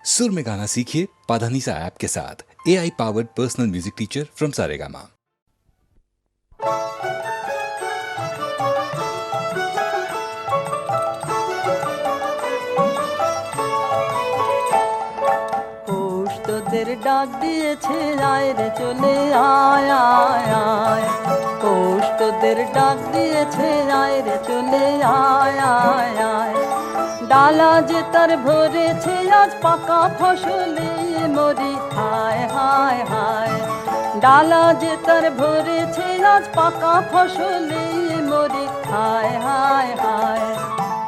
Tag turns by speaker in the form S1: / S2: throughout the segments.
S1: सुर में गाना सीखिए पाधानीसा ऐप के साथ। AI powered personal music teacher from Saregama.
S2: তোদের ডাক দিয়েছে আয় রে চলে আয় আয় আয়। পৌষ তোদের ডাক দিয়েছে আয় রে চলে আয় আয় আয়। ডালা যে তার ভরেছে আজ পাকা ফসলে মরি হায় হায় হায়। ডালা যে তার ভরেছে আজ পাকা ফসলে মরি হায় হায় হায়।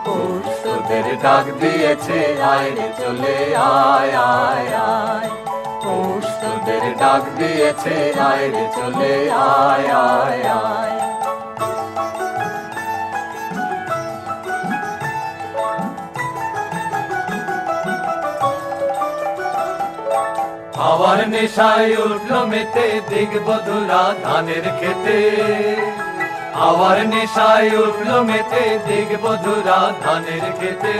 S2: পৌষ তোদের ডাক দিয়েছে আয় রে চলে আয় আয় আয়। পৌষ তোদের ডাক দিয়েছে আয় রে চলে আয় আয় আয়।
S3: হাওয়ার নেশায় উঠলো মেতে দিগবধুরা ধানের খেতে। হাওয়ার নেশায় উঠলো মেতে দিগবধুরা ধানের খেতে।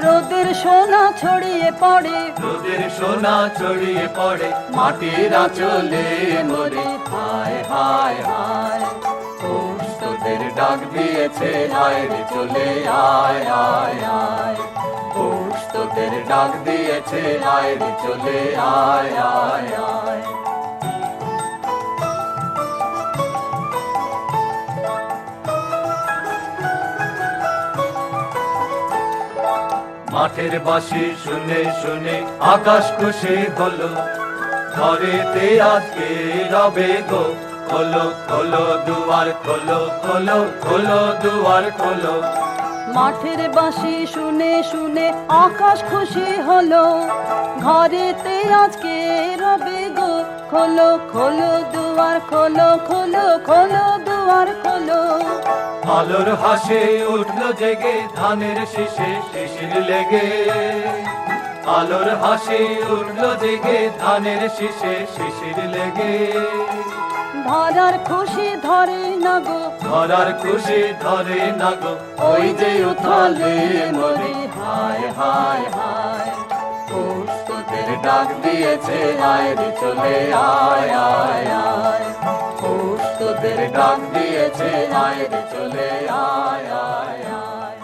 S2: রোদের সোনা ছড়িয়ে পড়ে,
S3: রোদের সোনা ছড়িয়ে পড়ে মাটির আঁচলে মরে হায় হায় হায়। পৌষ তোদের ডাক দিয়েছে আয় রে চলে আয় আয় আয়। পৌষ তোদের ডাক দিয়েছে আয় রে চলে আয় আয় আয়। মাঠের বাঁশি শুনে শুনে আকাশ খুশি হলো। ঘরেতে আজকে রবে গো খোলো খোলো দুয়ার খোলো খোলো খোলো দুয়ার খোলো।
S2: মাঠের বাঁশি শুনে শুনে আকাশ খুশি হলো। ঘরেতে আজকে রবে গো খোলো খোলো দুয়ার খোলো খোলো খোলো দুয়ার খোলো।
S3: আলোর হাসে উঠলো জেগে ধানের শীষে শিশির লেগে। আলোর হাসি উঠলো জেগে ধানের শীষে শিশির লেগে।
S2: ধরার খুশি ধরে না গো,
S3: ধরার খুশি ধরে না গো ওই যে উথালে মরি হায় হায় হায়। পৌষ তোদের ডাক দিয়েছে আয় রে চলে আয় আয় আয়। পৌষ তোদের ডাক দিয়েছে আয় রে চলে আয় আয় আয়।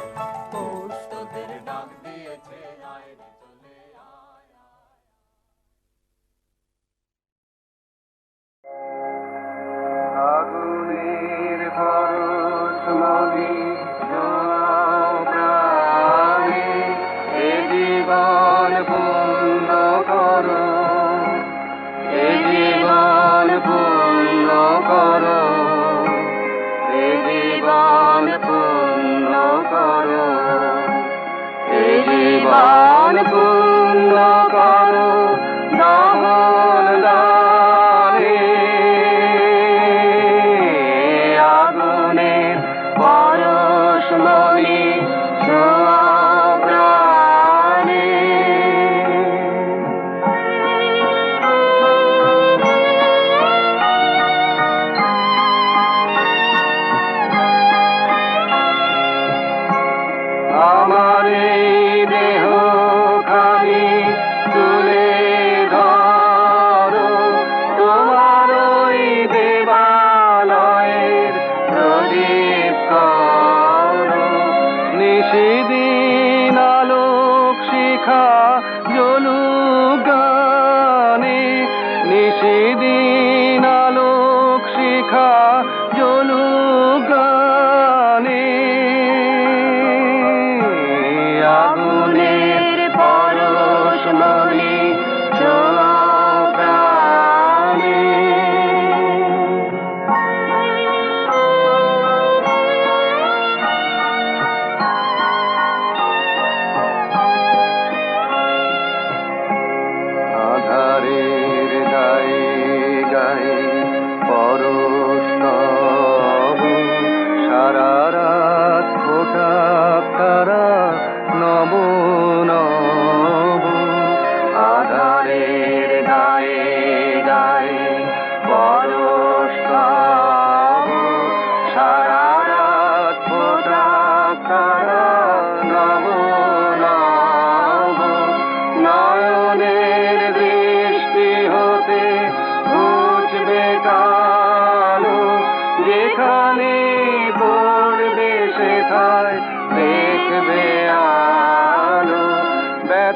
S3: পৌষ তোদের ডাক দিয়েছে আয় রে চলে আয় আয়।
S4: আগুনের পরশ মনে প্রাণে এ জীবন পূর্ণ করো। এ জীবন পূর্ণ করো। এ জীবন পূর্ণ করো। এ জীবন পূর্ণ করো। দহন দানে আগুনের পরশ মনে ছোঁয়া প্রাণে। আমার এই দেহ খানি তুলে ধরো। তোমার ওই দেবালয়ের প্রদীপ করো। নিশিদিন আলোক শিখা জ্বলুক গানে। নিশিদিন আলোক শিখা জ্বলুক গানে। আগুনের পরশ মনে ছোঁয়া প্রাণে।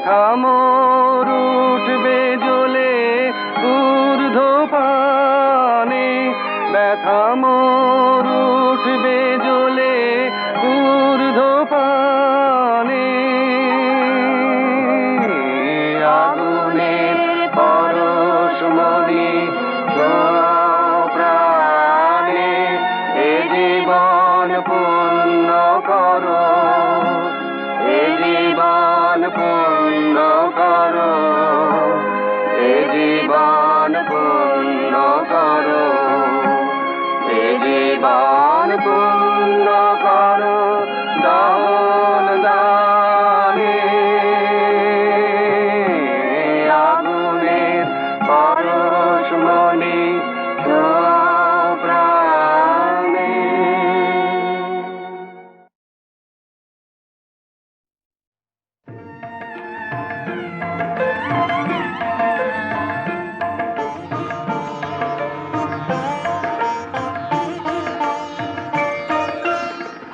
S4: ব্যথা মোর উঠবে জ্বলে ঊর্ধ্ব পানে, ব্যথা মোর উঠবে জ্বলে ঊর্ধ্ব পানে। আগুনের পরশমণি ছোঁয়াও প্রাণে, এ জীবন পূর্ণ করো, এ জীবন পূর্ণ করো, এ জীবন পূর্ণ করো, এ জীবন পূর্ণ করো দান দানে। আগুনের পরশমণি ছোঁয়াও প্রাণে।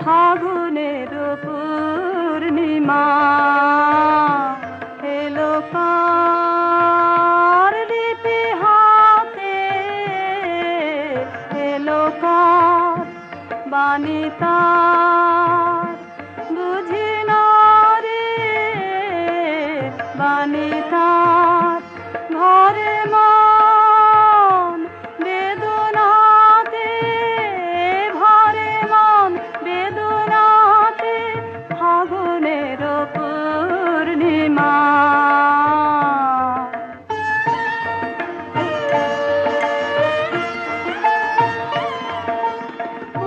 S2: ফাগুনের পূর্ণিমা এলো কার লিপি হাতে, এলো কার বাণী তার বুঝি না রে, বাণী তার ঘরে মন বেদনাতে, ঘরে মন বেদনাতে, ফাগুনের পূর্ণিমা।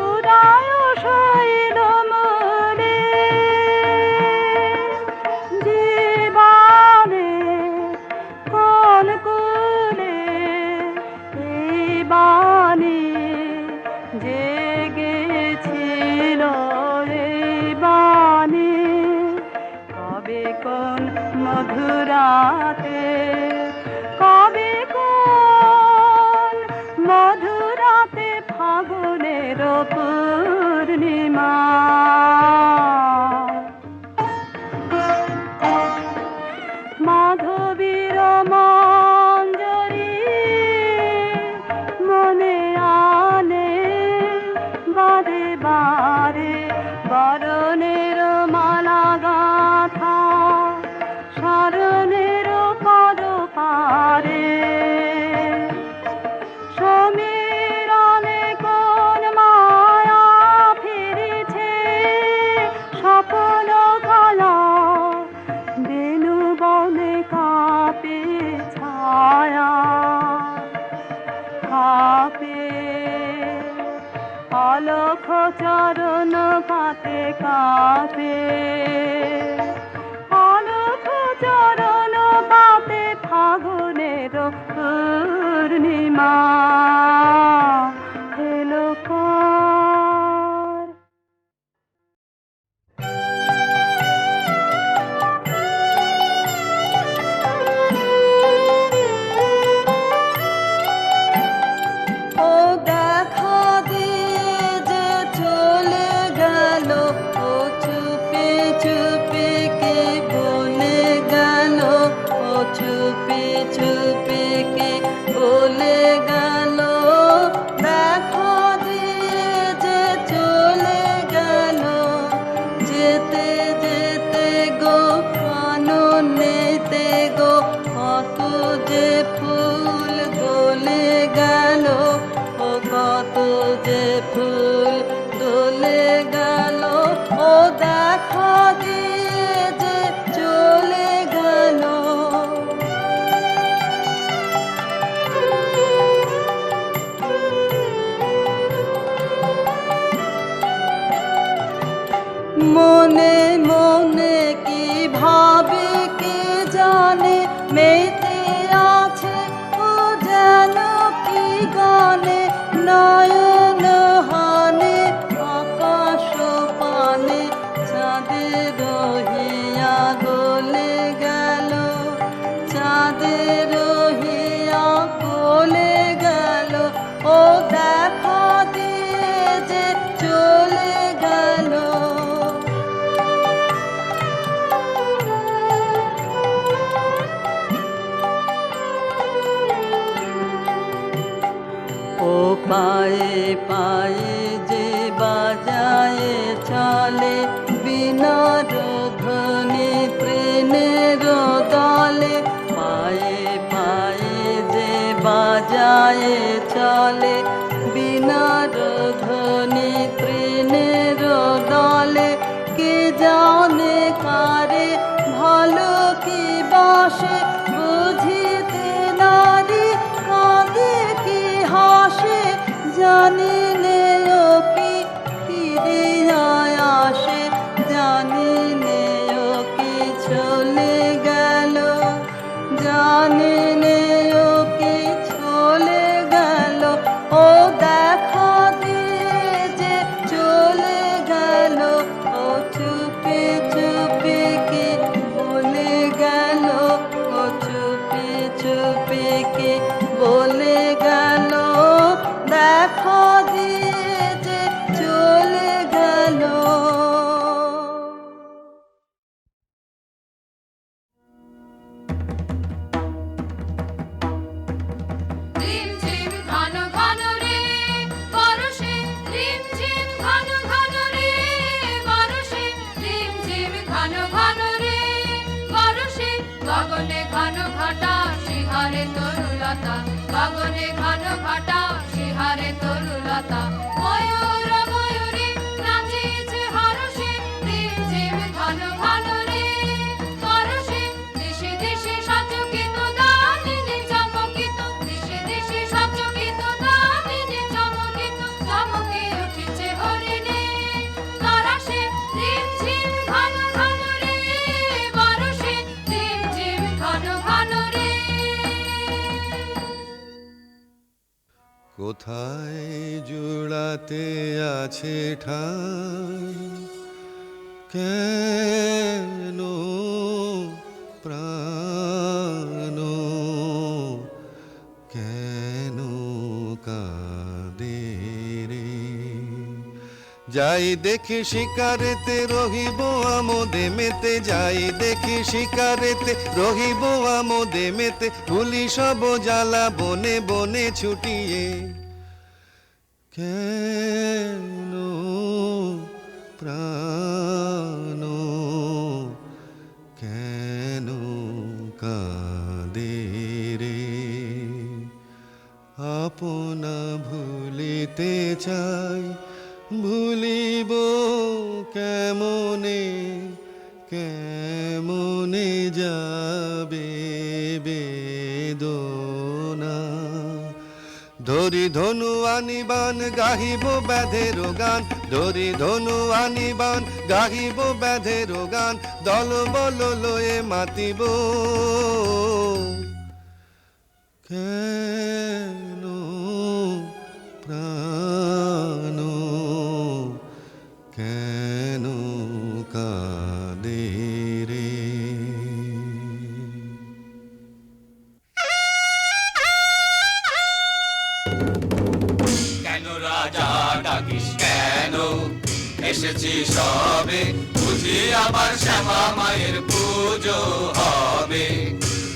S2: উদয় শৈল মনে জীবনে কোন কুলে এই বাণী জেগেছিল, এই বাণী কবে কোন মধুরাতে, কবে কোন মধুরাতে, ফাগুনের পূর্ণিমা। মাধবীর মঞ্জরি মনে আনে বারে বারে, বরণের মালা গাথা শরণের পদ পারে। সমীরণে কোন মায়া ফিরেছে, স্বপ্ন কালা বেনু বনে কাঁপে ছায়া, কাঁপে অলখ চরণ পাতে, কাঁপে অলখ চরণ পাতে, ফাগুনের পূর্ণিমা এলো কার। ও দেখা দিয়ে যে চলে গেল, ও চুপে চুপে কে বলে গেল, ও চুপে চুপে কে বলে গেল, দেখা দিয়ে যে চলে গেল, যেতে যেতে গো কাননেতে গো কত যে ফুল দোলে গেল, ও কত যে ফুল দোলে গেল, ও দেখা দিয়ে যে চলে গেল। মনে মনে কি ভাবে কে জানে, মেতে আছে ও যেন কি গানে, নয়ন হানে আকাশ পানে, চাঁদের রহিয়া গলে গেল, চাঁদের রহিয়া গলে গেল, ও দেখা দিয়ে যে চলে গেল। পায়ে যে বাজায় চলে বিনার ধ্বনি তৃণের দলে, পায়ে পায়ে যে বাজায় চলে বিনার ধ্বনি তৃণের দলে, কে জানে কারে ভালো কি বাসে বুঝিতে নারী কাঁদে কি হাসে, জানি নে ও কি ফিরিয়া আসে, জানি নে ও কি চলে গেল, জানি নে ও কি চলে গেল, ও দেখা দিয়ে যে চলে গেল, ও চুপি চুপি কি বলে গেল, ও চুপি চুপি কি বলে গেল, দেখা দিয়ে যে চলে গেল।
S5: রিমঝিম ঘন ঘন রে বরষে, রিমঝিম ঘন ঘন রে বরষে, রিমঝিম ঘন ঘন রে বরষে, গগনে ঘন ঘটা শিহারে তরুলতা, গগনে ঘন ঘটা শিহারে তরুলতা, ময়ূর ময়ূরী নাচিছে হরষে, রিমঝিম ঘন ঘন রে বরষে, দিশে দিশে সচকিত দামিনী চমকিত, দিশে দিশে সচকিত দামিনী চমকিত, চমকে উঠিছে হরিণে তরাসে, রিমঝিম ঘন ঘন রে বরষে, রিমঝিম ঘন ঘন রে।
S6: কোথায় জোড়াতে আছে ঠাই, কেন প্রাণ কেন কাঁদে রে, যাই দেখি শিকারেতে রহিব আমোদে মেতে, যাই দেখি শিকারেতে রহিব আমোদে মেতে, ভুলি সব জ্বালা বনে বনে ছুটিয়ে, কেন প্রাণ কেন কাঁদে রে, আপনা ভুলিতে চাই ভুলিব কেমনে, কেমনে যাবে বেদনা, ধরি ধনু আনিবান গাহিব ব্যাধের গান, ধরি ধনু আনিবান গাহিব ব্যাধের গান, দল বল লয়ে মাতিব, কেন প্রাণ কেন কাঁদে রে।
S3: কেন রাজা ডাকিস কেন, এসেছি সবে বুঝি আবার শ্যামা মায়ের পুজো হবে,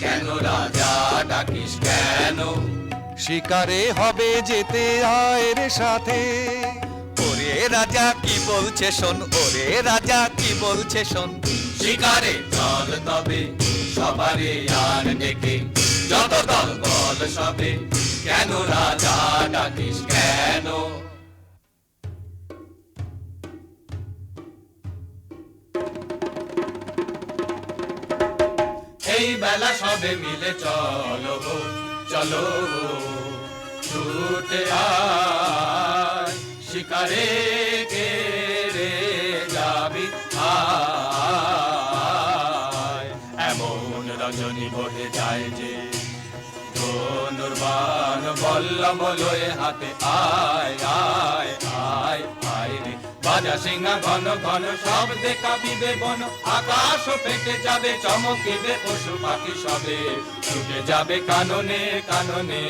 S3: কেন রাজা ডাকিস কেন,
S6: শিকারে হবে যেতে আয়ের সাথে, ওরে রাজা কি বলছে শোন, ওরে রাজা কি বলছে শোন,
S3: শিকারে চল তবে সবারে আর ডেকে, যত দল বল সবে, কেন রাজা ডাকিস কেন। এই বেলা সবে মিলে চলো চলো ছুটে আয়, শিকারে কে রে যাবি আয়, এমন রজনী বহে যায় যে ধনুর্বাণ বল্লম লয়ে হাতে, আয় আয় আয় আয় রে, বাজা সিংহা ঘন ঘন শব্দে কাঁপিবে বন, আকাশ ফেটে যাবে চমকিবে পশু পাখি সবে, ছুটে যাবে কাননে কাননে,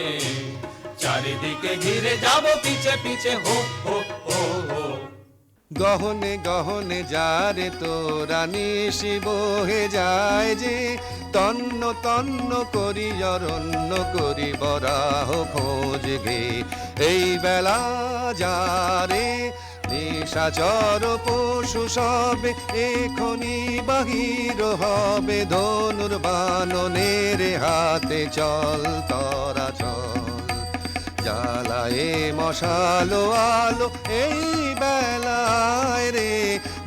S3: চারিদিকে ঘিরে যাব পিছে পিছে, হো হো হো হো।
S6: গহনে গহনে যারে তোরা নিশি বহে যায় যে, তন্ন তন্ন করি অরণ্য করি বরাহ খোঁজ গে। এই বেলা যারে নিশাচর পশু সবে এখনি বাহির হবে, ধনুর বাননের হাতে চল তরা চল। জ্বালায়ে মশালো আলো এই বেলায় রে,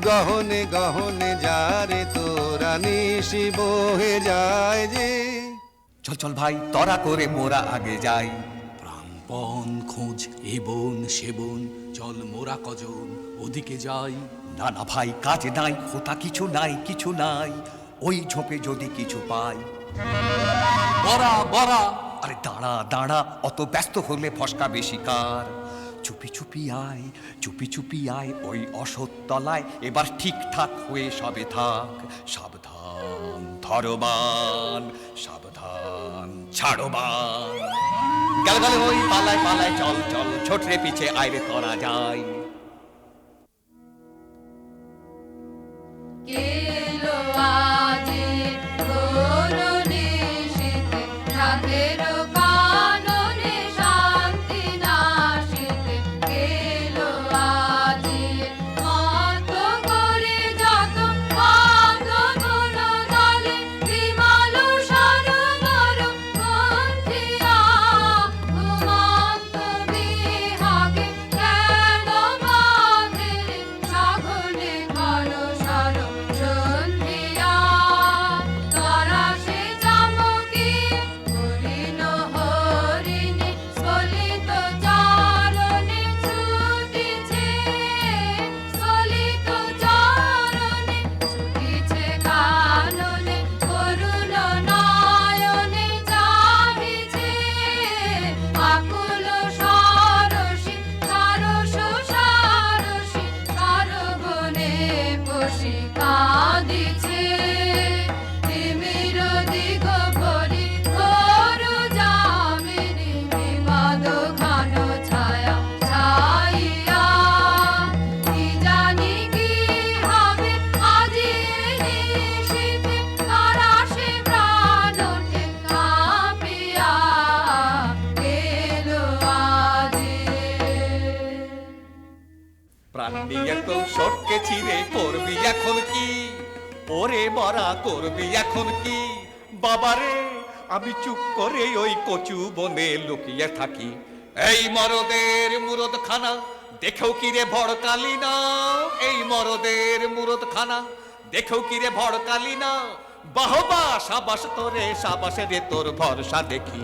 S6: গহনে গহনে যারে তোরা নিশি বহে যায় যে।
S7: চল চল ভাই তরা করে মোরা আগে যাই।
S8: প্রাণপণ খোঁজ এ বন সে বন, চল মোরা কজন ওদিকে যাই।
S7: না না ভাই কাজ নাই, হোতা কিছু নাই কিছু নাই, ওই ঝোপে যদি কিছু পাই।
S8: বরা বরা,
S7: আরে দাঁড়া দাঁড়া, অত ব্যস্ত হলে ফসকা বেশি কার। চুপি চুপি আয় চুপি চুপি আয় ওই অসৎতলায়, এবার ঠিকঠাক হয়ে সবে থাক। সাবধান ধরবান, সাবধান ছাড়বান। গেল গেল ওই পালায় পালায়, চল চল ছোটরে পিছে আইরে তরা যায়।
S5: কেলো আজি করুণে শীতে, রাতের কাননে শান্তি নাশিতে। কেলো আজি মত করে যত পাত গুণ দলে, বিমল সরোবর বন্ধিয়া ঘুমন্ত বিহাগে কেন বাঁধে সাগরে ঘর সর সন্ধিয়া। তারা সে চামকি হরিণ হরিণী স্খলিত চারণে ছুটিছে, স্খলিত চারণে ছুটিছে কাননে, করুণ নয়নে চাহিছে আকুল সরসী সারস সারসী সরবনে বসি কাঁদিছে। তিমির দিগ ভরি ঘোর যামিনী, বিবাদ ঘন ছায়া ছাইয়া। কি জানি কি হবে আজি নিশীথে, তারা সে প্রাণ ওঠে কাঁপিয়া। এলো আজি
S7: প্রাণ নিয়ে তো সটকে ছিঁড়ে করবি এখন কি? ওরে মরা করবি এখন কি? বাবারে আমি চুপ করে ওই কচু বনে লুকিয়ে থাকি। এই মরদের মুরদ খানা দেখেও কি রে ভড়কালি না, এই মরদের মুরদ খানা দেখেও কি রে ভড়কালি না। বাহবা সাবাস তোরে সাবাসে রে, তোর ভরসা দেখি।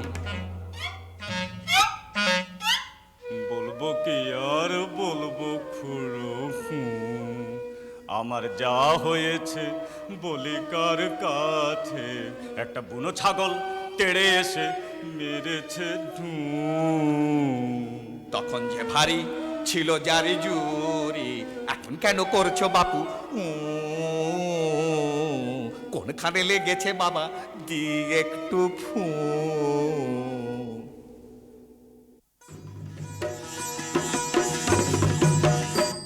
S3: বলবো কি আর বলবো খুড়ো, আমার যা হয়েছে বলি কার কাছে। একটা বুনো ছাগল তেড়ে এসে মেরেছে
S7: তখন যে ভারী ছিল জারি জুরি, এখন কেন করছো বাপু কোনখানে লেগেছে বাবা দি একটু ফু।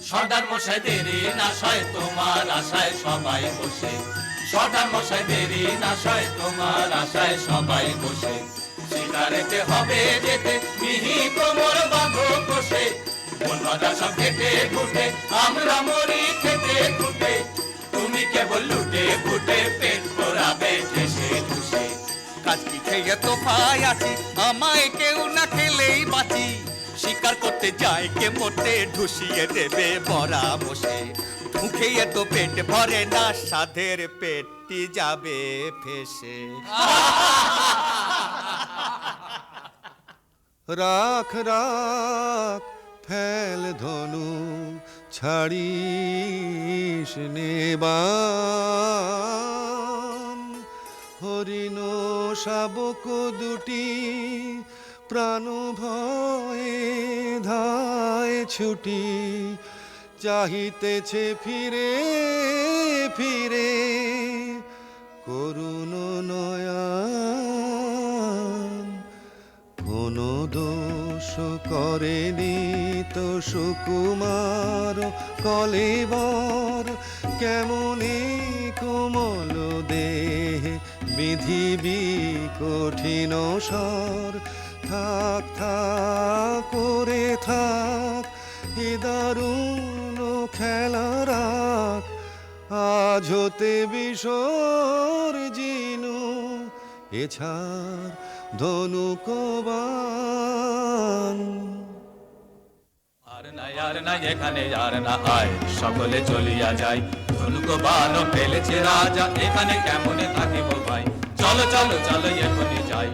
S3: সর্দার মশাই দেরি না সয় তোমার আশায় সবাই বসে, সর্দার মশাই দেরি না সয় তোমার আশায় সবাই বসে। শিকারেতে হবে যেতে মিহি কোমর বাঁধো বসে, মন মজা সব খেটে খুঁটে আমরা মরি খেতে খুঁটে। তুমি কেবল লুটে ফুটে পেট ভরাবে ঠেসে ঠুসে।
S7: কাজ কি খেয়ে তো পাই আছি, আমায় কেউ না খেলেই বাঁচি। শিকার করতে যাই কে মোটে ঢুসিয়ে দেবে বরা বসে। ঢুকেয়ে তো পেট ভরে না, সাধের পেটটি যাবে ফেসে।
S6: রাখ রাখ ফেল ধনু ছাড়িস নেবান, হরিণ শাবক দুটি প্রাণ ভয়ে ধায় ছুটি। চাহিতেছে ফিরে ফিরে করুণ নয়ন, কোন দোষ
S9: করেনি তো সুকুমার কলেবর, কেমনে কোমল দেহে বিধিবি কঠিন স্বর। থাক থাক করে থাক এ দারুণ খেলা রাখ, আজ হতে বিসর্জিনু এছাড় ধনুকবান।
S7: আর না এখানে আর না আয়, সকলে চলিয়া যাই। ধনুক বান ফেলেছে রাজা, এখানে কেমনে থাকিব ভাই। চলো চলো চলো এখনই যাই।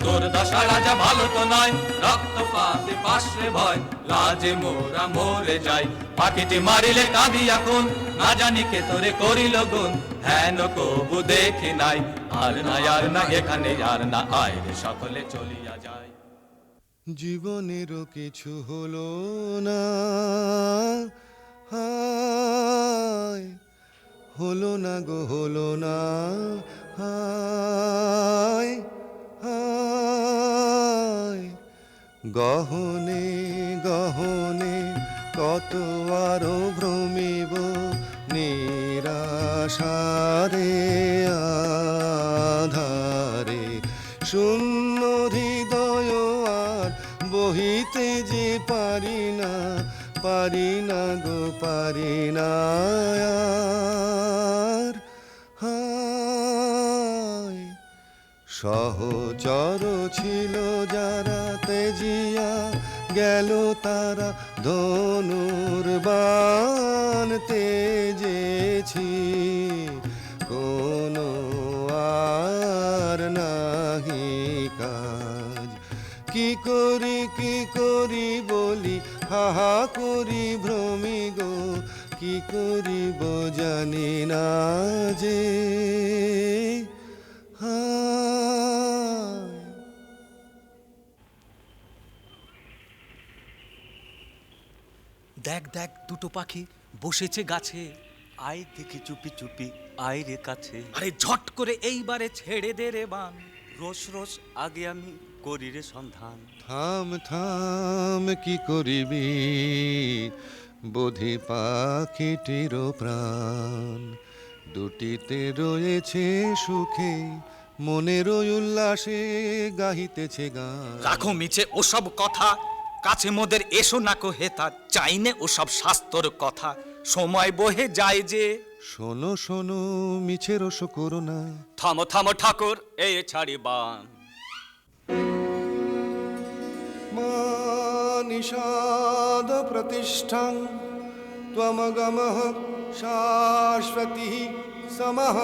S7: তোর দশা রাজা ভালো তো নয়, রক্তপাতে পাশে ভয়, লাজে মোরা মরে যাই। পাখিটি মারিলে কাঁদি এখন, না জানি কে তোরে করিল গুণ, হেন কবু দেখি নাই। আর না এখানে আর না আয় রে, সকলে চলিয়া যায়।
S9: জীবনেরও কিছু হলো না, হায় হলো না গো হলো না, হায় হায়। গহনে গহনে কত আরো ভ্রমিব, নিরাশারে আধারে শূন্য হৃদয় আর বহিতে যে পারি না, পারি না গো পারি না আর, হায়। সহচর ছিল যারা তেজিয়া গেল তারা, ধনুর্বাণ তেজেছি কোনো আর নাহি কাজ। কি করি বলি হাহা করি ভ্রমি গো, কি করিব জানি না যে, হায়।
S8: দেখ দেখ দুটো পাখি বসেছে গাছে,
S10: আয় দেখি চুপি চুপি আয় রে কাছে।
S8: আরে ঝট করে এইবারে ছেড়ে দে রে বান,
S10: রোজ রোজ আগে আমি করি রে সন্ধান।
S9: থাম থাম কি করিবি বোধি পাখিটির প্রাণ, দুটিতে রয়েছে সুখে মনের উল্লাসে গাহিতেছে গান।
S8: রাখো মিছে ওসব কথা, কাছে মোদের এসো না কো হেতা, চাইনে ওসব শাস্ত্রর কথা, সময় বহে যায় যে।
S9: শোনো শোনো মিছে রস করো না,
S10: থামো থামো ঠাকুর এই ছাড়ি বান।
S9: নিষাদ প্রতিষ্ঠাং ত্বমগমঃ শাশ্বতী সমঃ,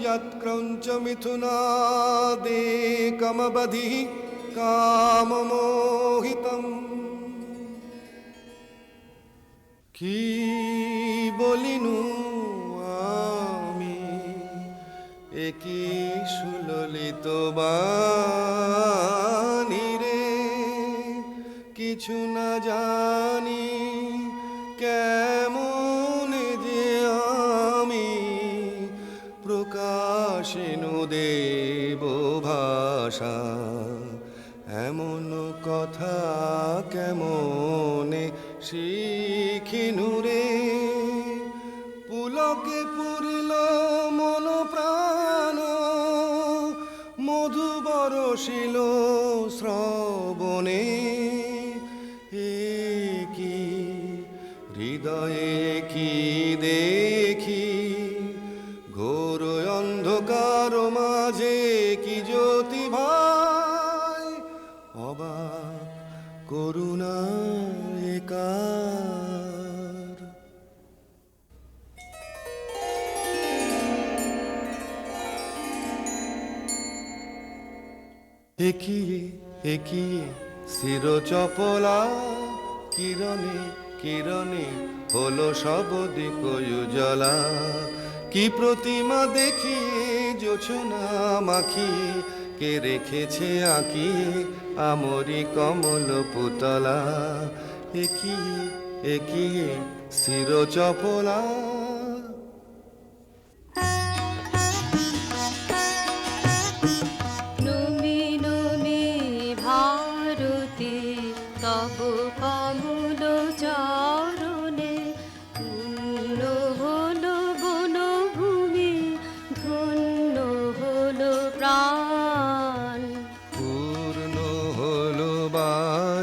S9: যৎক্রৌঞ্চ মিথুনাদেকমবধিঃ কামমোহিতম। কি বলিনু আমি একই সুললিত বাণী রে, কিছু না জানি কেমন যে আমি প্রকাশিনু দেব ভাষা। এমন কথা কেমনে শিখিনু রে, পুলকে পুরিল মন প্রাণ, মধু বরষিল শ্রবণে। কি হৃদয়ে কি দেখি, ঘোর অন্ধকার মাঝে কি জ্যোতি ভাই, অবাক করুণা একার। একিয়ে একিয়ে শির চপলা, কিরণে কিরণে হলো সব দিক উজ্জ্বলা। কি প্রতিমা দেখিয়ে জোছনা মাখিয়ে, কে রেখেছে আঁকিয়ে আমরি কমল পুতলা। একিয়ে একিয়ে শির চপলা।
S5: নমি নমি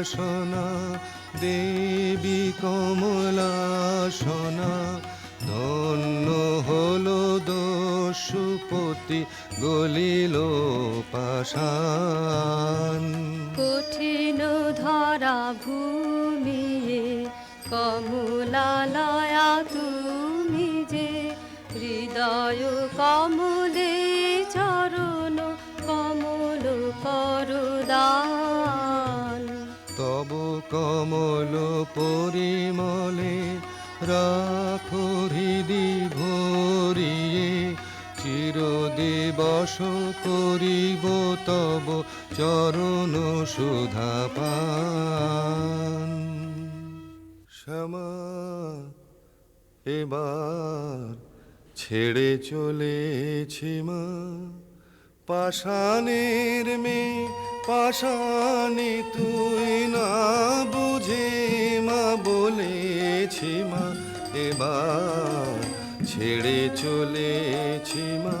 S9: সোনা দেবী কমলা সোনা ধন্য হলো দস্যুপতি গলিল পাষাণ
S5: কঠিন ধরা ভূমিয়ে কমলালয়া তুমি যে হৃদয় কমলে চরণ কমল করদান
S9: তব কমল পরিমলে রাখো হৃদি ভরিয়ে চিরদিবস করিব তব চরণ সুধা পান শ্যামা এবার ছেড়ে চলেছি মা পাষাণের মেয়ে পাষাণে তুই না বুঝে মা বলেছি মা এবার ছেড়ে চলেছি মা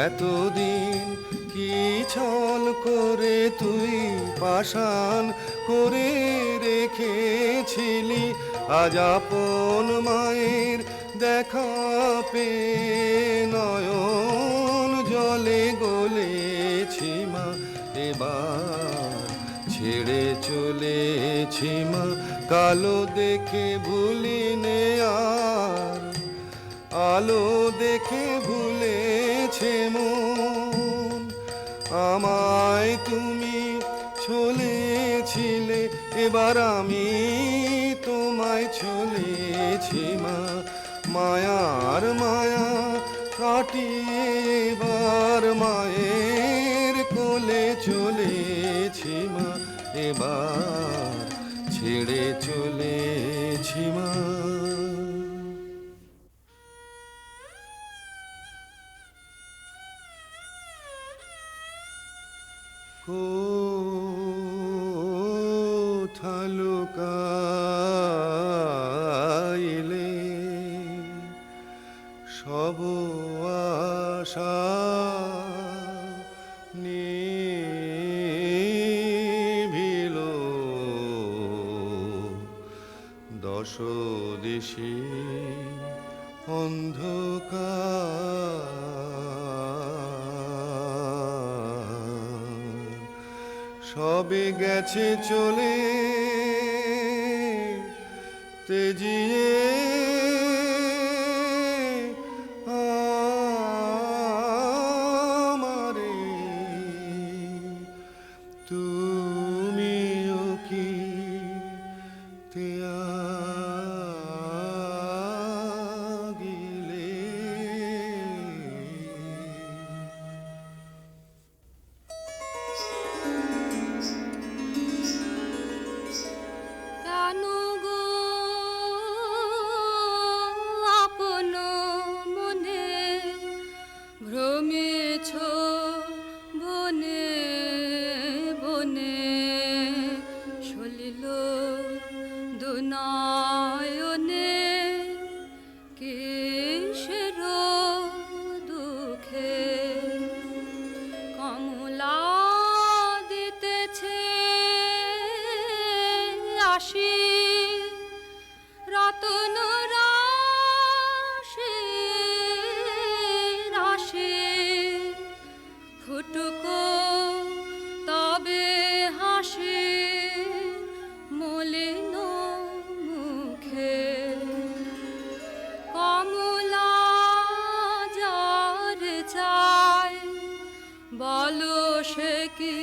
S9: এতদিন কি ছল করে তুই পাষাণ করে রেখেছিলি আজ আপন মায়ের দেখা পেয়ে নয়ন জলে গলেছি মা এবার ছেড়ে চলেছি মা কালো দেখে ভুলিনে আর আলো দেখে ভুলেছে মন আমায় তুমি ছলেছিলে এবার আমি তোমায় ছলেছি মা মায়ার মায়া কাটিয়ে এবার মায়ের কোলে চলেছি মা এবার ছেড়ে চলেছি মা কোথা লুকাইলে সব আশা নিভিল দশ দিশে অন্ধকার সবে গেছে চলে তেজিয়ে আমারে তুমিও কি ত্যাগিলে
S5: কেন গো আপন মনে ভ্রমেছ বনে বনে সলিল দুনয়নে কিসের দুঃখে কমলা দিতেছে আসি রতন রাশি রাশি ফুটুক তবে হাসি মলিন মুখে কমলা যার চায় বলো সে কি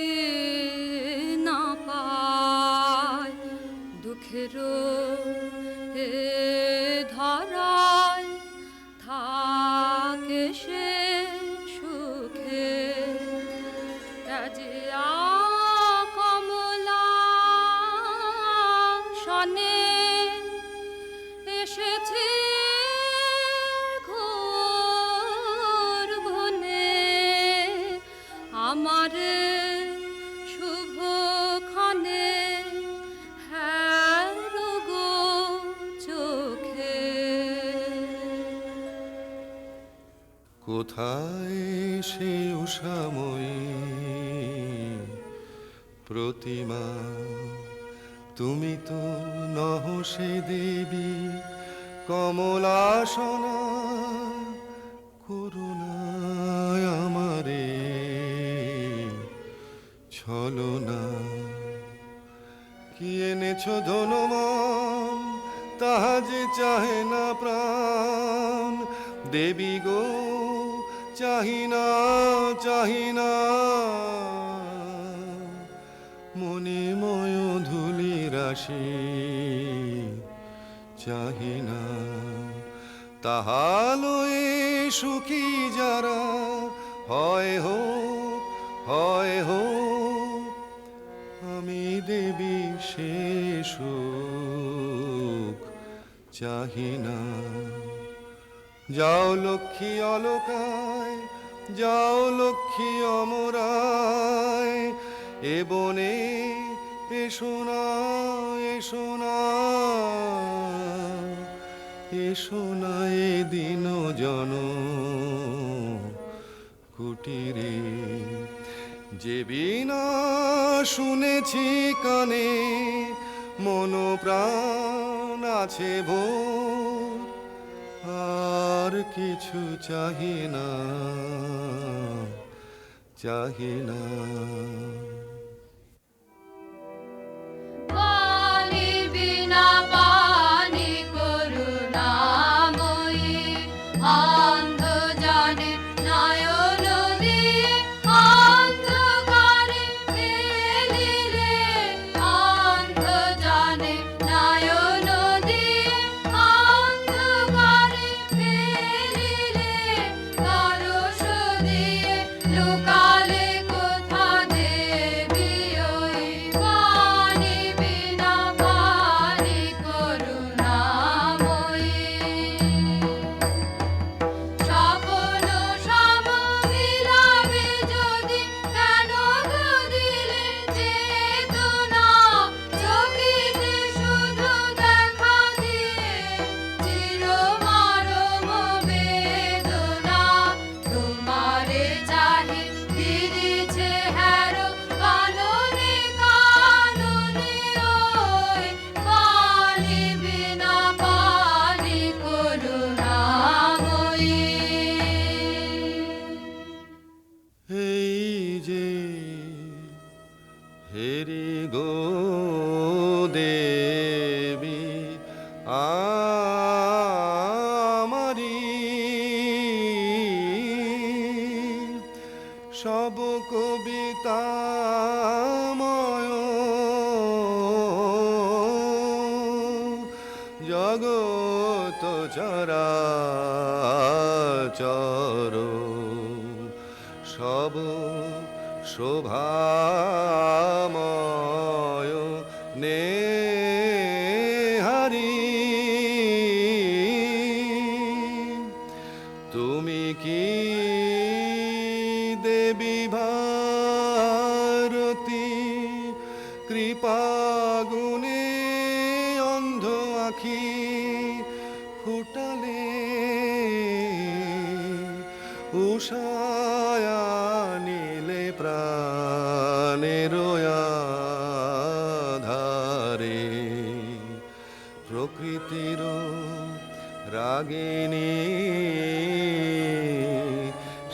S5: না পায় দুঃখের এ ধরায় থাকে সে সুখে রাজিয়া কমলা শনে এসেছে ঘোর বনে আমারে শুভ ক্ষণে গো চোখে
S9: কোথায় সে উষাময়ী প্রতিমা তুমি তো নহ সে দেবী কমলাসনা, করুণায় আমারে ছলনা। কি এনেছ ধনমান, তাহা যে চাহে না প্রাণ, দেবী গো চাহিনা চাহিনা। মণিময় ধূলি রাশি চাহিনা, তাহা লয়ে সুখী যারা, হয় হোক হয় হোক। আমি দেবী সে সুখ চাহিনা। যাও লক্ষ্মী অলকায়, যাও লক্ষ্মী অমরায়, এ বনে এসো না এসো না, এসো না এ দিন জন কুটিরে। যে বিনা শুনেছি কানে, মন প্রাণ আছে ভোর, আর কিছু চাহি না চাহি না।
S5: পানি বিনা পানি করুণাময়ী, অন্ধ জানে নয়ন দিয়ে অন্ধকারে ফেলিলে, অন্ধ জানে নয়ন দিয়ে অন্ধকারে ফেলিলে, পরশ দিয়ে লুকালে কোথা দেবী ওই, পানি বিনা পানি করুণাময়ী। স্বপ্ন সম মিলাবে যদি, কেন গো দিলে চেতনা, চকিতে শুধু দেখা দিয়ে চিরমরম বেদনা। তোমারে চাহে ফিরিছে হেরো কাননে কাননে ওই, পানি বিনা পানি করুণাময়ী।
S9: এই যে হেরি গো দেবী আমারি, সব কবিতাময় জগত চরাচর, সব শোভাময় নেহারি। তুমি কি দেবী ভারতী, কৃপাগুণে অন্ধ আখি ফুটালে, উষায়া নীলে প্রাণের আধারে, প্রকৃতির রাগিনী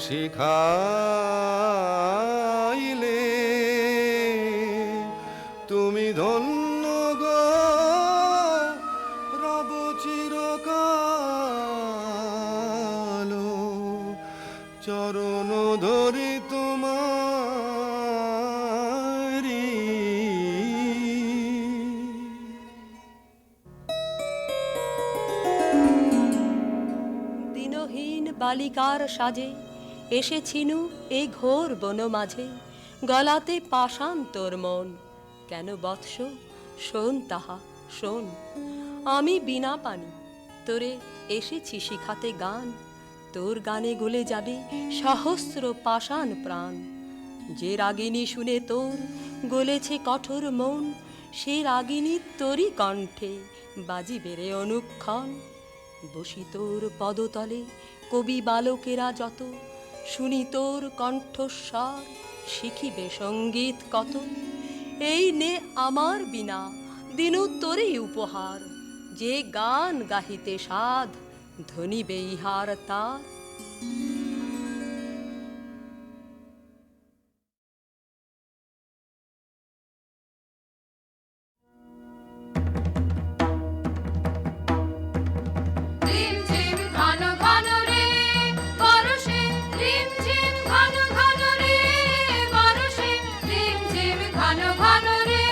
S9: শিখাইলে। তুমি ধন্য গো রব চিরকাল, চরণ ধরি তোমারি।
S11: দিনহীন বালিকার সাজে এসেছিনু এই ঘোর বন মাঝে, গলাতে পাষাণ তোর মন। কেন বৎস শোন তাহা শোন, আমি বিনা পানি তোরে এসেছি শিখাতে গান। তোর গানে গলে যাবে সহস্র পাষাণ প্রাণ। যে রাগিনী শুনে তোর গলেছে কঠোর মন, সে রাগিনী তোরই কণ্ঠে বাজিবে রে অনুক্ষণ। বসি তোর পদতলে কবি বালকেরা যত, শুনি তোর কণ্ঠস্বর শিখিবে সঙ্গীত কত। এই নে আমার বিনা দিনু তোরই উপহার, যে গান গাহিতে সাধ, ধনিবে ইহার তার।
S5: রিমঝিম ঘন ঘন রে বরষে, রিমঝিম ঘন ঘন রে বরষে, রিমঝিম ঘন ঘন রে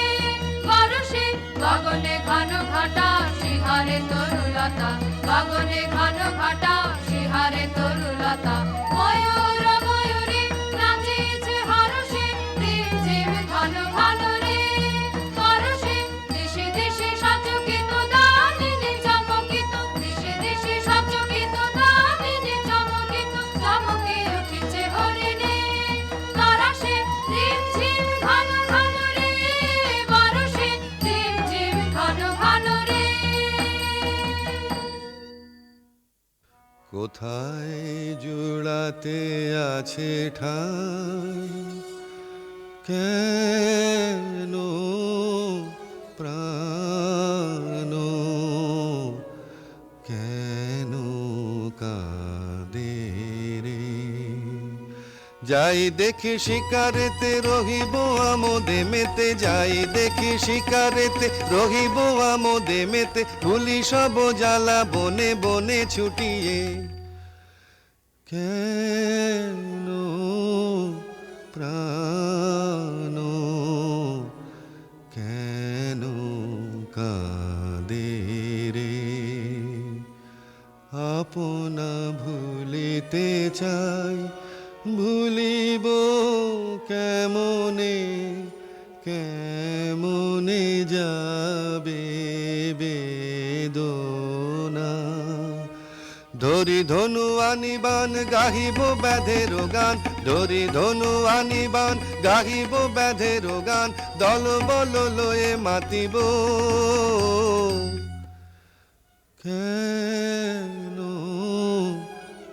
S5: বরষে, গগনে ঘন ঘটা শিহারে তরুলতা, গগনে ঘন ঘটা শিহারে তরুলতা, ময়ূর ময়ূরী নাচিছে হরষে, রিমঝিম ঘন ঘন রে বরষে, দেশে দেশে সচকিত দামিনী চমকিত, দেশে দেশে সচকিত দামিনী চমকিত, চমকে উঠিছে হরিণে তরাসে, রিমঝিম ঘন ঘন রে বরষে, রিমঝিম ঘন ঘন রে।
S9: কোথায় জোড়াতে আছে ঠাই, কেন প্রাণ কেন কাঁদে রে? যাই দেখি শিকারেতে রহিব আমোদে মেতে, যাই দেখি শিকারেতে রহিব আমোদে মেতে, ভুলি সব জ্বালা বনে বনে ছুটিয়ে, কেন প্রাণ কেন কাঁদে রে? আপনা ভুলিতে চাই, ভুলিব কেমনে কেমনে যাবে বেদনা। ধরি ধনু আনিবান গাহিব ব্যাধের গান, ধরি ধনু আনিবান গাহিব ব্যাধের গান, দল বল লয়ে মাতিব, কেন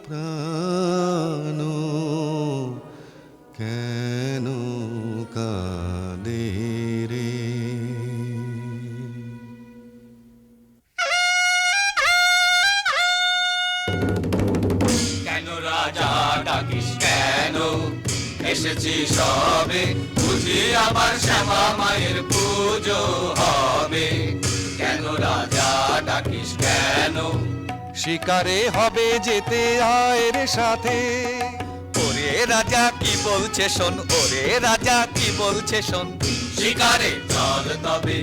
S9: প্রাণ কেন কাঁদে রে?
S7: কেন রাজা ডাকিস কেন, এসেছি সবে, বুঝি আবার শ্যামা মায়ের পুজো হবে। কেন রাজা ডাকিস কেন,
S6: শিকারে হবে যেতে আয়ের সাথে। ওরে রাজা কি বলছে শোন, ওরে রাজা কি বলছে শোন,
S7: শিকারে চল তবে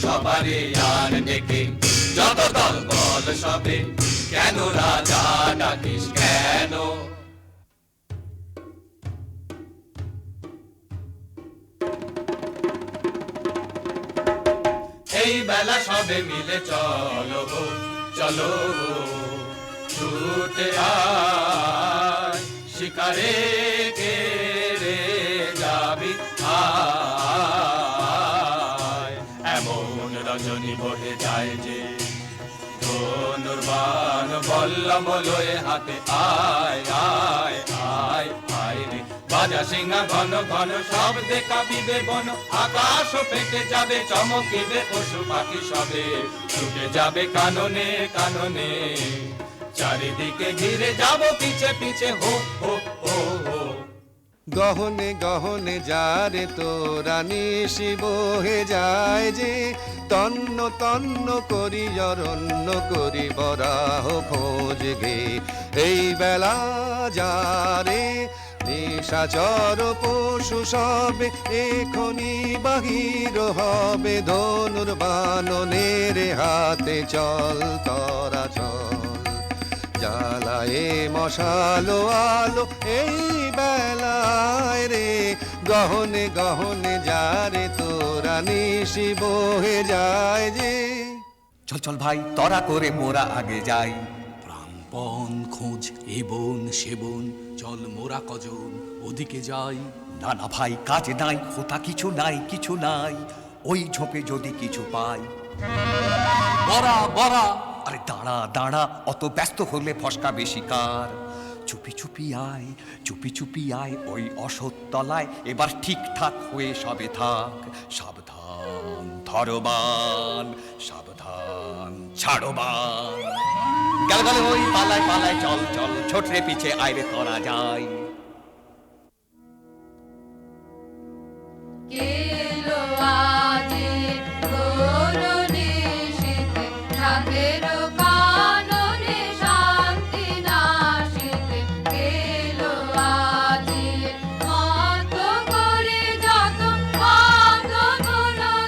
S7: সবারে আর ডেকে, যত দল বল সবে, কেন রাজা ডাকিস কেন। এই বেলা সবে মিলে চলো গো, চলো গো, ছুটে আয়, শিকারে কে রে যাবি আয়। এমন রজনী বহে যায় যে, ধনুর্বাণ বল্লম লয়ে হাতে, আয় আয় আয় আয় রে। বাজা সিংহা ঘন ঘন শব্দে কাঁপিবে বন, আকাশ ফেটে যাবে চমকিবে পশু পাখি সবে, ছুটে যাবে কাননে কাননে, চারিদিকে ঘিরে যাব পিছে পিছে, হো হো হো হো।
S9: গহনে গহনে যারে তোরা নিশি বহে যায় যে, তন্ন তন্ন করি অরণ্য করি বরাহ খোঁজ গে। এই বেলা যারে নিশাচর পশু সবে, এখনি বাহির হবে ধনুর্বাণনের হাতে, চল তরা চল, জ্বালায়ে মশালো আলো এই বেলায় রে। গহনে গহনে যারে তোরা নিশি বহে যায় যে।
S8: চল চল ভাই তরা করে মোরা আগে যাই,
S12: প্রাণপণ খোঁজ এ বন সে বন, চল মোরা কজন ওদিকে যাই।
S8: না না ভাই কাজ নাই, হোতা কিছু নাই কিছু নাই, ওই ঝোপে যদি কিছু পাই।
S12: বরা বরা,
S8: আরে দাঁড়া দাঁড়া, অত ব্যস্ত হলে ফসকা বেশি কার। চুপি চুপি আয়, চুপি চুপি আয় ওই অসৎ তলায়, এবার ঠিকঠাক হয়ে সবে থাক। সাবধান
S7: ধরো বান, সাবধান ছাড়ো বান। গেল গেল ওই পালায় পালায় চল চল, ছোটরে পিছে আইরে তোরা যায়।
S5: কেলো আজি করুণী শীতে, রাতেরও কাননে শান্তি নাশিতে। কেলো আজি মত করে যত বাঁধন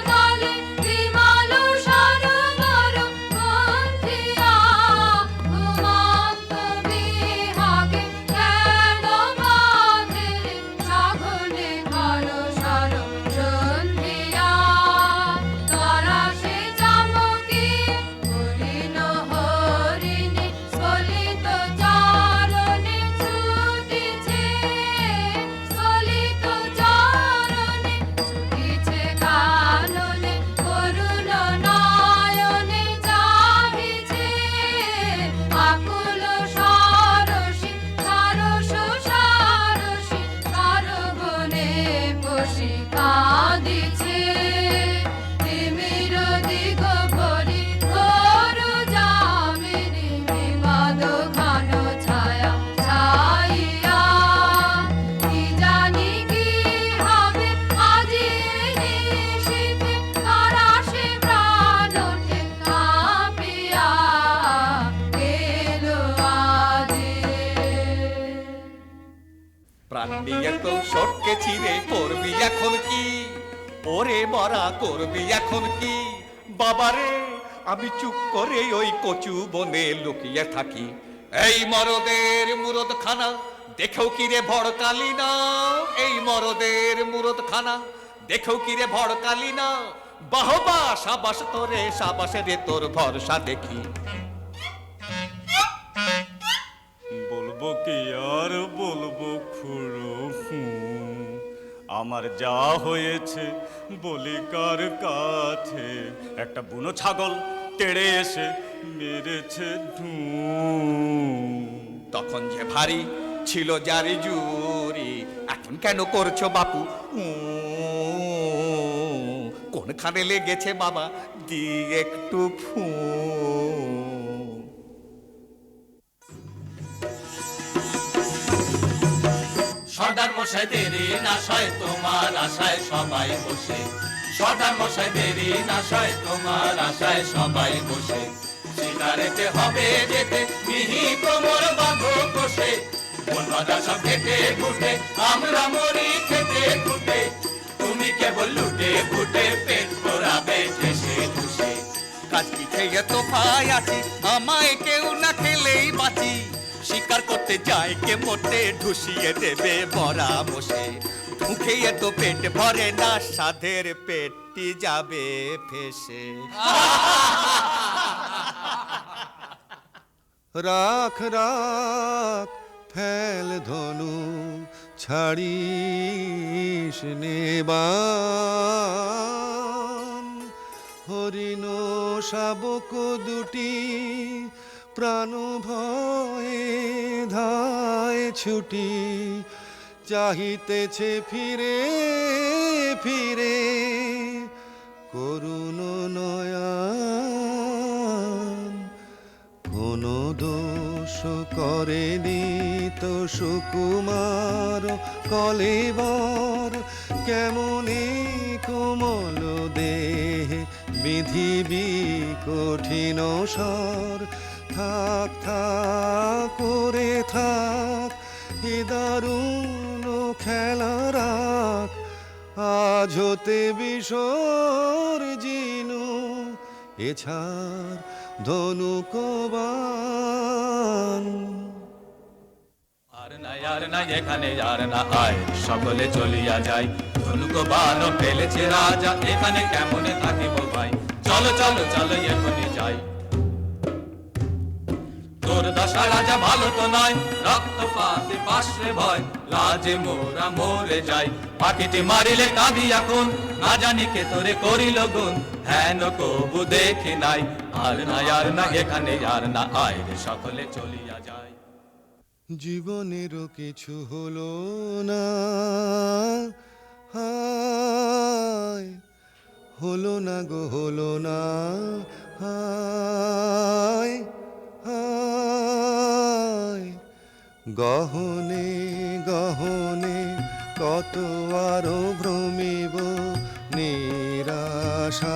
S5: দলে, বিমল সরোবর পন্থিয়া। ঘুমন্ত বিহাগে কেন বাঁধে সাগরে ঘর সর সন্ধিয়া। তারা সে চামকি হরিণ হরিণী স্খলিত চারণে ছুটিছে, স্খলিত চারণে ছুটিছে কাননে, করুণ নয়নে চাহিছে। আকুল সারসী সারস সারসী সারবনে বসি কাঁদিছে। তিমির দিগ ভরি ঘোর যামিনী, বিবাদ ঘন ছায়া ছাইয়া। কি জানি কি হবে আজি নিশীথে, তারা সে প্রাণ ওঠে কাঁপিয়া। এলো আজি
S7: প্রাণ নিয়ে তো সটকে ছিঁড়ে করবি এখন কি? ওরে মরা করবি এখন কি? বাবারে আমি চুপ করে ওই কচু বনে লুকিয়ে থাকি। এই মরদের মুরদ খানা দেখেও কি রে ভড়কালি না? এই মরদের মুরদ খানা দেখেও কি রে ভড়কালি না? বাহবা সাবাস তোরে, সাবাস রে তোর ভরসা দেখি।
S10: বলবো কি আর বলবো খুড়ো, আমার যা হয়েছে বলি কার কাছে। একটা বুনো ছাগল তেড়ে এসে মেরেছে
S7: তখন যে ভারী ছিল জারি জুরি, এখন কেন করছো বাপু কোনখানে লেগেছে বাবা দি একটু ফু।
S3: সর্দার মশাই দেরি না সয় তোমার আশায় সবাই বসে। সর্দার মশাই দেরি না সয় তোমার আশায় সবাই বসে। শিকারেতে হবে যেতে মিহি কোমর বাঁধো বসে। বনবাদা সব ঘেটে ঘুটে আমরা মরি খেতে খুটে। তুমি কেবল লুটে ফুটে পেট ভরাবে ঠেসে ঠুসে।
S7: কাজ কি খেয়ে তো ভাই আছি, আমায় কেউ না খেলেই বাঁচি। শিকার করতে যায় কে মোটে ঢুসিয়ে দেবে বড়া বসে। মুখে তো পেট ভরে না, সাধের পেটটি যাবে ফেসে।
S9: রাখ রাখ ফেল ধনু ছাড়িস নেবান। হরিণ শাবক দুটি প্রাণ ভয়ে ধায় ছুটি। চাহিতেছে ফিরে ফিরে করুণ নয়ন। কোন দোষ করেনি তো সুকুমার কলেবর। কেমনে কোমল দেহে বিধিবি কঠিন স্বর। থাক থাক করে থাক এ দারুণ খেলা রাখ। আজ হতে বিসর্জিনু এছাড় ধনুকবান।
S3: আর না এখানে আর না আয়, সকলে চলিয়া যাই। ধনুক বান ফেলেছে রাজা, এখানে কেমনে থাকিব ভাই। চলো চলো চলো এখনই যাই। তোর দশা রাজা ভালো তো নয়, রক্তপাতে পাশে ভয়। লাজে মোরা মরে যাই, পাখিটি মারিলে কাঁদি এখন। না জানি কে তোরে করিল গুণ, হেন কবু দেখি নাই। আর না এখানে আর না আয় রে, সকলে চলিয়া যায়।
S9: জীবনেরও কিছু হলো না, হায় হলো না গো হলো না, হায় হায়। গহনে গহনে কত আরো ভ্রমিব, নিরাশারে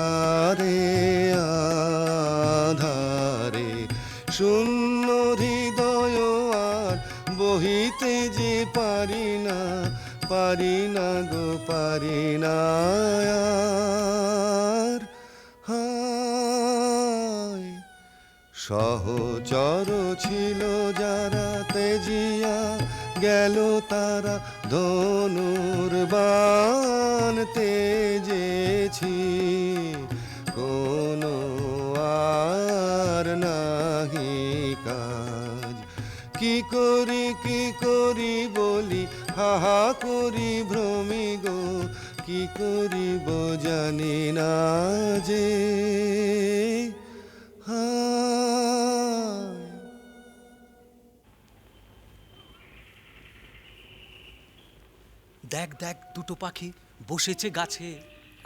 S9: আধারে। শূন্য হৃদয় আর বহিতে যে পারি না, পারি না গো পারি না আর, হায়। সহচর ছিল যারা তেজিয়া গেল তারা, ধনুর্বাণ তেজেছি কোনো আর নাহি কাজ। কি করি বলি, হাহা করি ভ্রমি গো, কি করিব জানি না যে, হায়।
S8: দেখ দেখ দুটো পাখি বসেছে গাছে,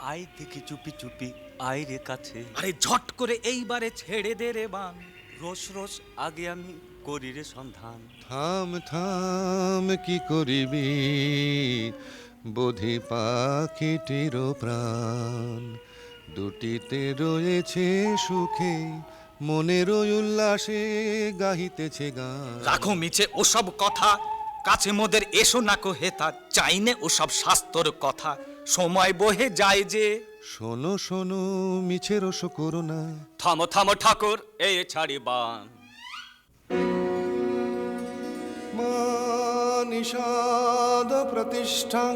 S10: আয় দেখি চুপি চুপি আয় রে কাছে।
S8: আরে ঝট করে এইবারে ছেড়ে দে রে বান।
S10: রোজ রোজ আগে আমি করি রে সন্ধান।
S9: থাম থাম কি করিবি, বোধি পাখিটির প্রাণ দুটিতে রয়েছে সুখে, মনের উল্লাসে গাহিতেছে গান।
S8: রাখো মিছে ওসব কথা, কাছে মোদের এসো না কো হেতা, চাইনে ওসব শাস্তর কথা, সময় বহে যায় যে।
S9: শোনো শোনো মিছে রস করো না,
S10: থামো থামো ঠাকুর এই ছাড়ি বান।
S9: নিষাদ প্রতিষ্ঠাং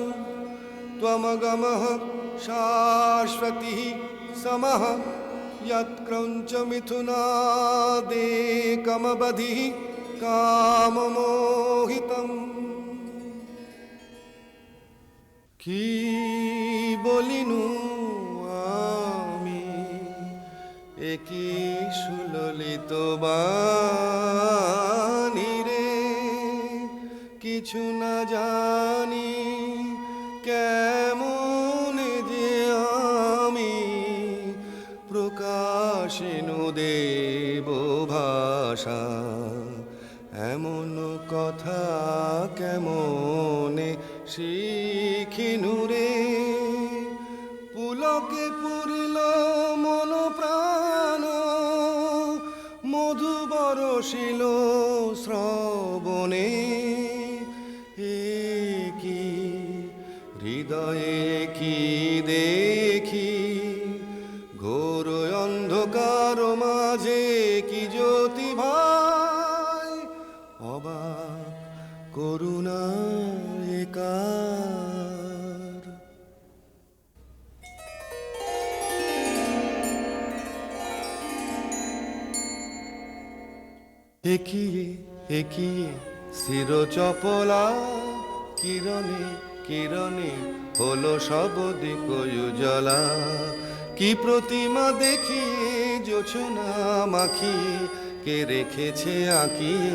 S9: ত্বমগমঃ শাশ্বতী সমঃ, যৎক্রৌঞ্চ মিথুনাদেকমবধিঃ কামমোহিতম। কি বলিনু আমি, একই সুললিত বাণী রে, কিছু না জানি কেমন যে আমি প্রকাশিনু দেব ভাষা। এমন কথা কেমনে শিখিনু রে, পুলকে পুরিল মন প্রাণ, মধু বরষিল শ্রবণে। কি হৃদয়ে কি দেখি, ঘোর অন্ধকার মাঝে কি জ্যোতি ভাই, অবাক করুণা একার। একিয়ে একিয়ে শির চপলা, কিরণে কিরণে হলো সব দিক উজালা। কি প্রতিমা দেখিয়ে জোছনা মাখিয়ে, কে রেখেছে আঁকিয়ে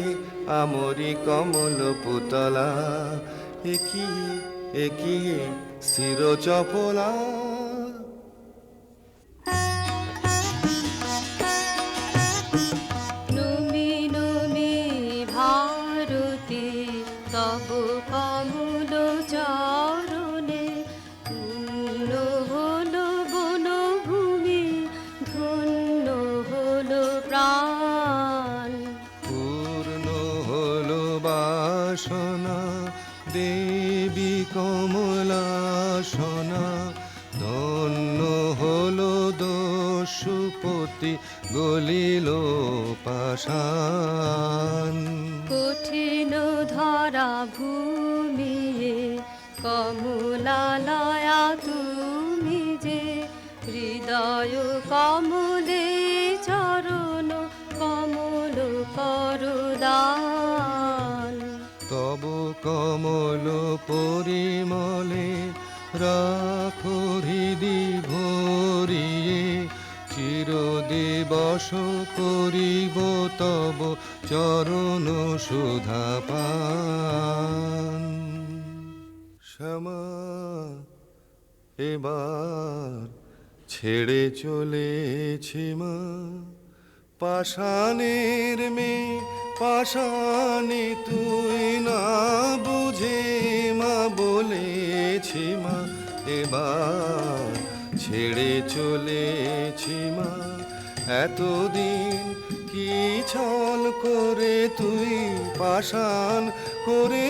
S9: আমরি কমল পুতলা। একিয়ে একিয়ে শির চপলা।
S11: নমি নমি ভারতে তব কমল চরণে, পূর্ণ হলো বনভূমি, ধন্য হলো প্রাণ।
S9: পূর্ণ হলো বাসনা দেবী কমলাসনা, ধন্য হলো দস্যুপতি গলিল পাষাণ।
S11: কঠিন ধরা ভূমিয়ে কমলালয়া তুমি যে, হৃদয় কমলে চরণ কমল করদান।
S9: তব কমল পরিমলে রাখো হৃদি ভরিয়ে, চিরদিবস করিব তব চরণ সুধা পান। শ্যামা এবার ছেড়ে চলেছি মা পাষাণের মেয়ে পাষাণে তুই না বুঝে মা বলেছি মা এবার ছেড়ে চলেছি মা এতদিন কি ছল করে তুই পাষাণ করে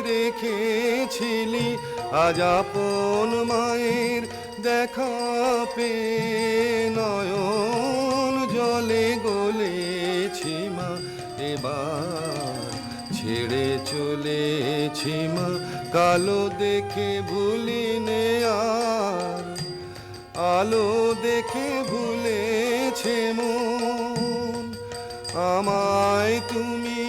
S9: রেখেছিলি আজ আপন মায়ের দেখা পেয়ে নয়ন জলে গলেছি মা এবার ছেড়ে চলেছি মা কালো দেখে ভুলি নে আর আলো দেখে ভুলেছে মন আমায় তুমি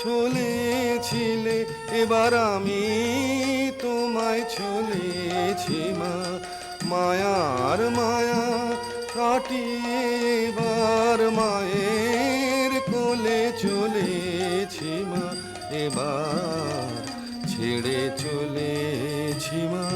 S9: ছলেছিলে এবার আমি তোমায় ছলেছি মা মায়ার মায়া কাটিয়ে এবার মায়ের কোলে চলেছি মা এবার ছেড়ে চলেছি মা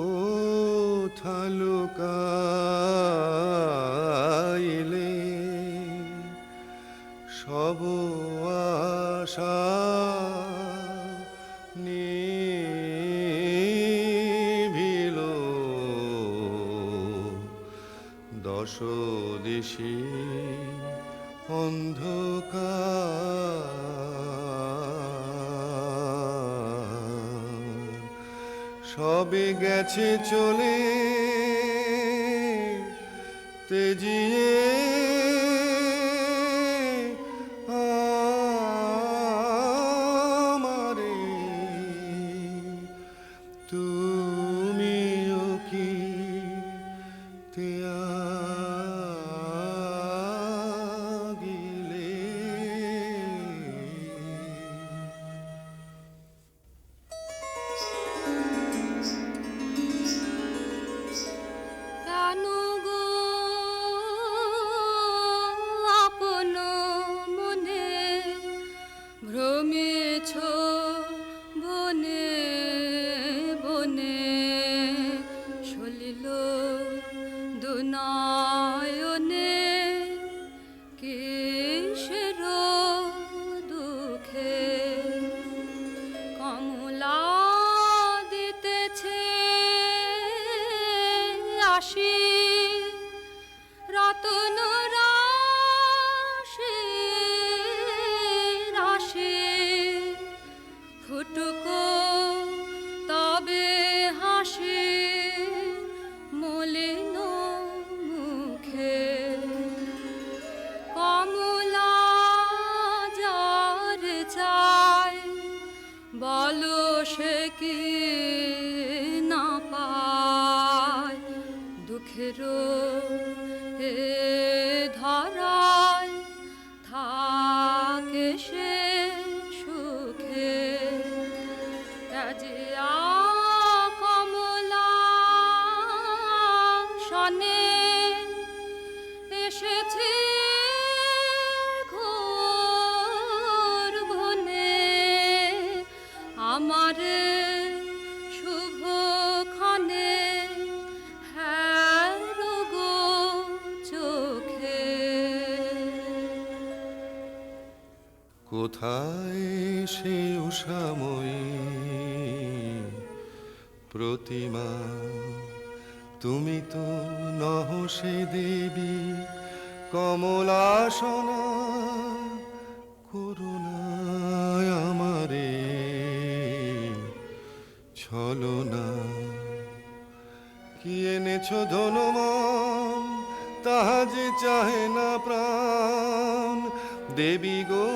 S9: কোথা লুকাইলে সব আশা নিভিল দশ দিশি অন্ধকার সবে গেছে চলে তেজিয়ে আমারে তুমিও কি ত্যাগিলে
S5: কেন গো আপন মনে ভ্রমেছ বনে বনে সলিল দুনয়নে কিসের দুঃখে কমলা দিতেছে আসি রতন রাশি রাশি ফুটুক তবে হাসি মলিন মুখে কমলা যার চাই বলো সে কি না পায় দুঃখের এ ধরায় থাকে সে সুখে রাজিয়া কমলা শনে এসেছে ঘোর বনে আমারে শুভ ক্ষণে হ্যারো গো চোখে
S9: কোথায় সে উষাময়ী প্রতিমা তুমি তো নহ সে দেবী কমলাসনা করুণায় আমারে ছলনা কি এনেছ ধনমান তাহা যে চাহে না প্রাণ দেবী গো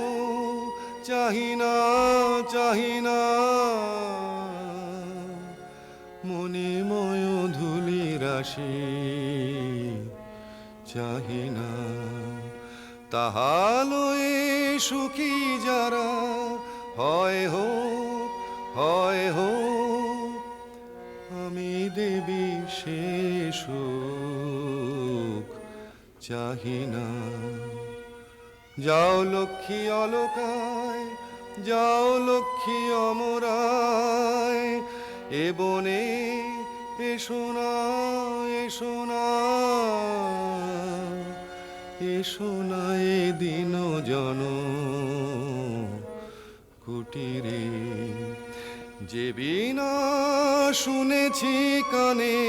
S9: চাহিনা চাহিনা মণিময় ধুলি রাশি চাহিনা তাহালয়ে সুখী যারা হয় হোক আমি দেবী সে সুখ চাহিনা যাও লক্ষ্মী অলকায়, যাও লক্ষ্মী অমরায়, এ বনে এসো না, এসো না, এসো না এ দিন জন কুটিরে। যে বিনা শুনেছি কানে,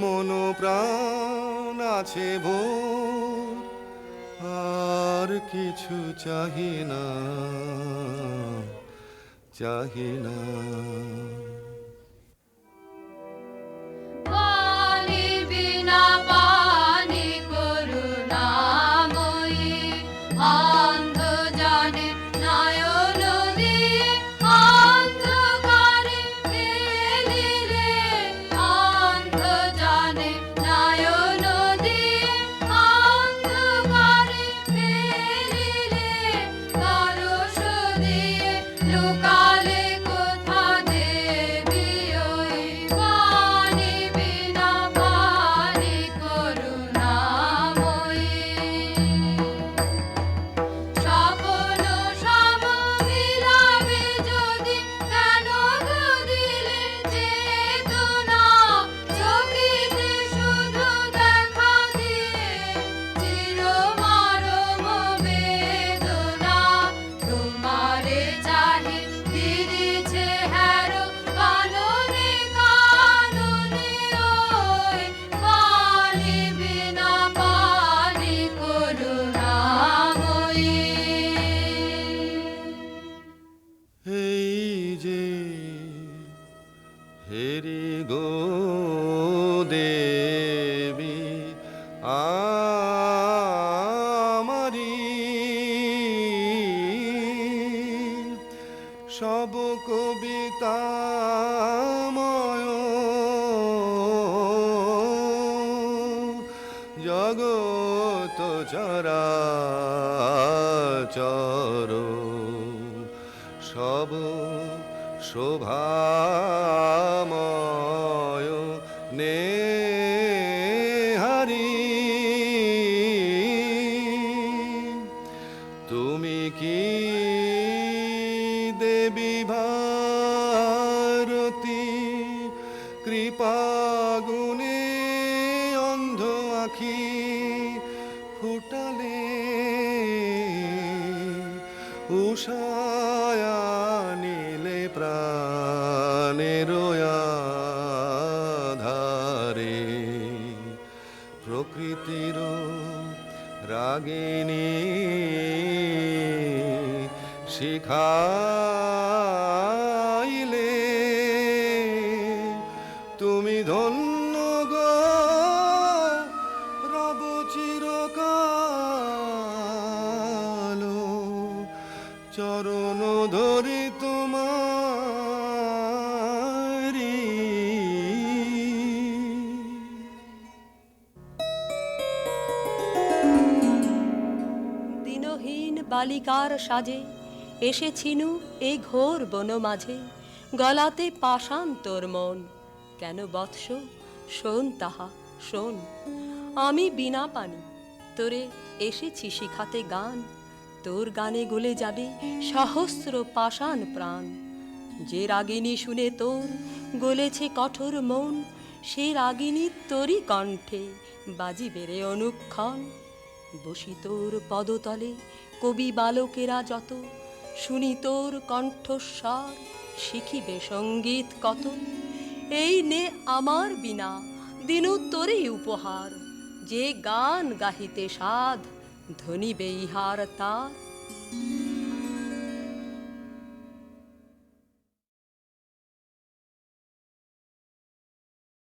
S9: মন প্রাণ আছে ভোর, আর কিছু চাহি না, চাহি না।
S5: পানি বিনা পানি করুণাময়ী, অন্ধ জানে নয়ন দিয়ে অন্ধকারে ফেলিলে, অন্ধ জানে নয়ন দিয়ে অন্ধকারে ফেলিলে, পরশ দিয়ে লুকালে কোথা দেবী ওই পানি বিনা পানি করুণাময়ী। স্বপ্ন সম মিলাবে যদি কেন গো দিলে চেতনা, চকিতে শুধু দেখা দিয়ে চিরমরম বেদনা, তোমারে চাহে ফিরিছে হ্যারো কাননে কাননে ওই পানি বিনা পানি করুণাময়ী।
S9: এই যে হেরি গো দেবী আমারি, সব কবিতাময় জগত চরাচর, সব শোভাময় নেহারি। তুমি কি দেবী ভারতী, কৃপাগুণে অন্ধ আখি ফুটালে, উষায়া নীলে প্রাণের আধারে, প্রকৃতির রাগিনী শিখাইলে, তুমি ধন্য গো রব চিরকাল, চরণ ধরি তোমারি।
S11: দিনহীন বালিকার সাজে এসেছিনু এই ঘোর বন মাঝে, গলাতে পাষাণ তোর মন, কেন বৎস শোন তাহা শোন। আমি বিনা পানি তোরে এসেছি শিখাতে গান, তোর গানে গলে যাবে সহস্র পাষাণ প্রাণ। যে রাগিনী শুনে তোর গলেছে কঠোর মন, সে রাগিনী তোরই কণ্ঠে বাজিবে রে অনুক্ষণ। বসি তোর পদতলে কবি বালকেরা যত, শুনি তোর কণ্ঠস্বর শিখিবে সঙ্গীত কত। এই নে আমার বিনা দিনু তোরই উপহার, যে গান গাহিতে সাধ ধনিবে ইহার তার।